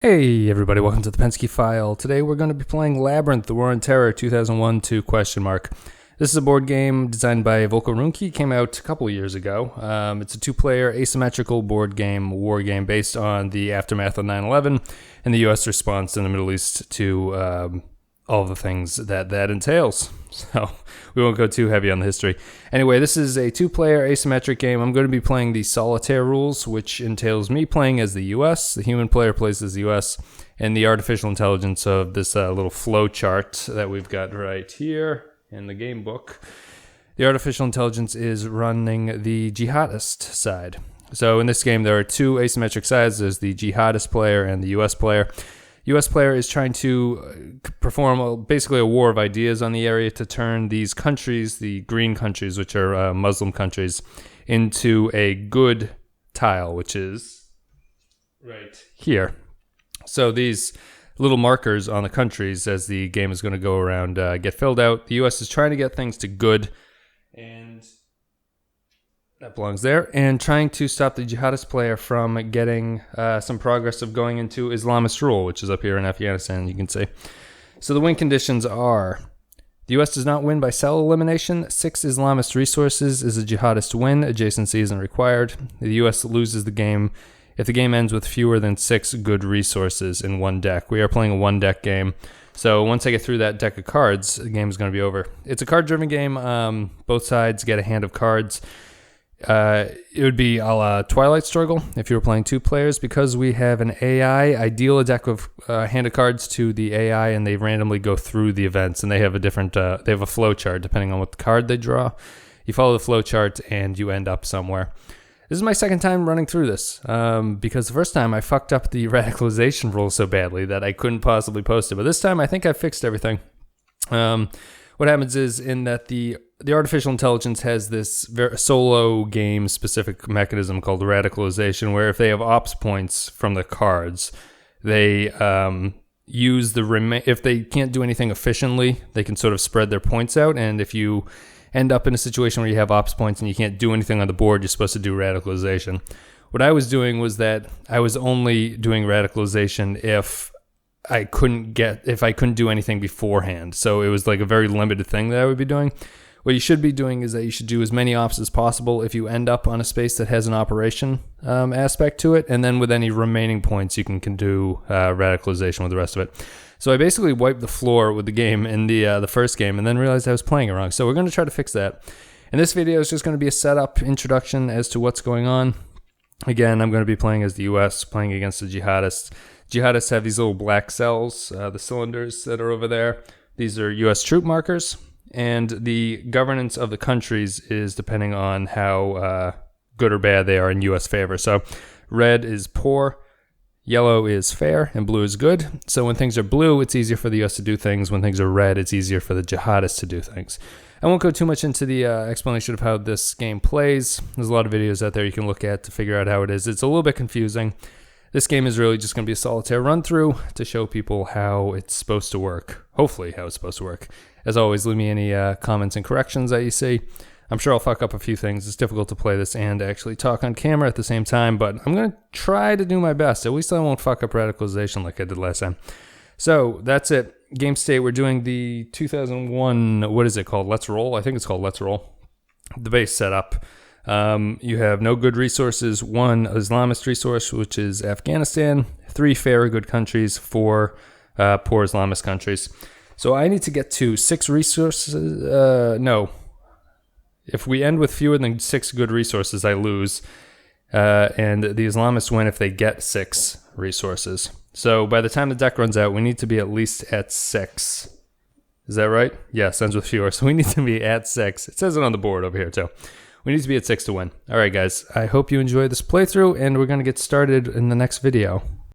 Hey everybody, welcome to the Pensky File. Today we're going to be playing Labyrinth, The War on Terror 2001 question mark. This is a board game designed by Volko Runke, came out a couple years ago. It's a two-player asymmetrical board game, war game based on the aftermath of 9/11 and the U.S. response in the Middle East to all the things that entails. So we won't go too heavy on the history. Anyway, this is a two-player asymmetric game. I'm going to be playing the Solitaire rules, which entails me playing as the U.S., the human player plays as the U.S., and the artificial intelligence of this little flow chart that we've got right here in the game book. The artificial intelligence is running the jihadist side. So in this game, there are two asymmetric sides. There's the jihadist player and the U.S. player. U.S. player is trying to perform basically a war of ideas on the area to turn these countries, the green countries, which are Muslim countries, into a good tile, which is right here. So these little markers on the countries as the game is going to go around get filled out. The U.S. is trying to get things to good, and that belongs there, and trying to stop the jihadist player from getting some progress of going into Islamist rule, which is up here in Afghanistan, you can see. So the win conditions are: the U.S. does not win by cell elimination. 6 Islamist resources is a jihadist win. Adjacency isn't required. The U.S. loses the game if the game ends with fewer than 6 good resources in one deck. We are playing a one-deck game. So once I get through that deck of cards, the game is going to be over. It's a card-driven game. Both sides get a hand of cards. It would be a la Twilight Struggle if you were playing 2 players. Because we have an AI, I deal a deck of hand of cards to the AI, and they randomly go through the events, and they have a different they have a flow chart depending on what card they draw. You follow the flow chart and you end up somewhere. This is my second time running through this, because the first time I fucked up the radicalization rule so badly that I couldn't possibly post it, but this time I think I fixed everything. What happens is in that the artificial intelligence has this solo game specific mechanism called radicalization, where if they have ops points from the cards, they use if they can't do anything efficiently, they can sort of spread their points out. And if you end up in a situation where you have ops points and you can't do anything on the board, you're supposed to do radicalization. What I was doing was that I was only doing radicalization if I couldn't do anything beforehand. So it was like a very limited thing that I would be doing. What you should be doing is that you should do as many ops as possible if you end up on a space that has an operation aspect to it, and then with any remaining points you can do radicalization with the rest of it. So I basically wiped the floor with the game in the first game, and then realized I was playing it wrong. So we're going to try to fix that. And this video is just going to be a setup introduction as to what's going on. Again, I'm going to be playing as the U.S., playing against the jihadists. Jihadists have these little black cells, the cylinders that are over there. These are U.S. troop markers, and the governance of the countries is depending on how good or bad they are in U.S. favor. So red is poor, yellow is fair, and blue is good. So when things are blue, it's easier for the U.S. to do things. When things are red, it's easier for the jihadists to do things. I won't go too much into the explanation of how this game plays. There's a lot of videos out there you can look at to figure out how it is. It's a little bit confusing. This game is really just going to be a solitaire run-through to show people how it's supposed to work. Hopefully how it's supposed to work. As always, leave me any comments and corrections that you see. I'm sure I'll fuck up a few things. It's difficult to play this and actually talk on camera at the same time, but I'm going to try to do my best. At least I won't fuck up radicalization like I did last time. So that's it. Game state, we're doing the 2001, what is it called? Let's Roll? I think it's called Let's Roll. The base setup. You have no good resources, 1 Islamist resource, which is Afghanistan, 3 fair good countries, 4 poor Islamist countries. So I need to get to 6 resources. No. If we end with fewer than 6 good resources, I lose. And the Islamists win if they get 6 resources. So by the time the deck runs out, we need to be at least at 6. Is that right? Yes, ends with fewer. So we need to be at 6. It says it on the board over here too. We need to be at 6 to win. All right, guys. I hope you enjoyed this playthrough, and we're going to get started in the next video.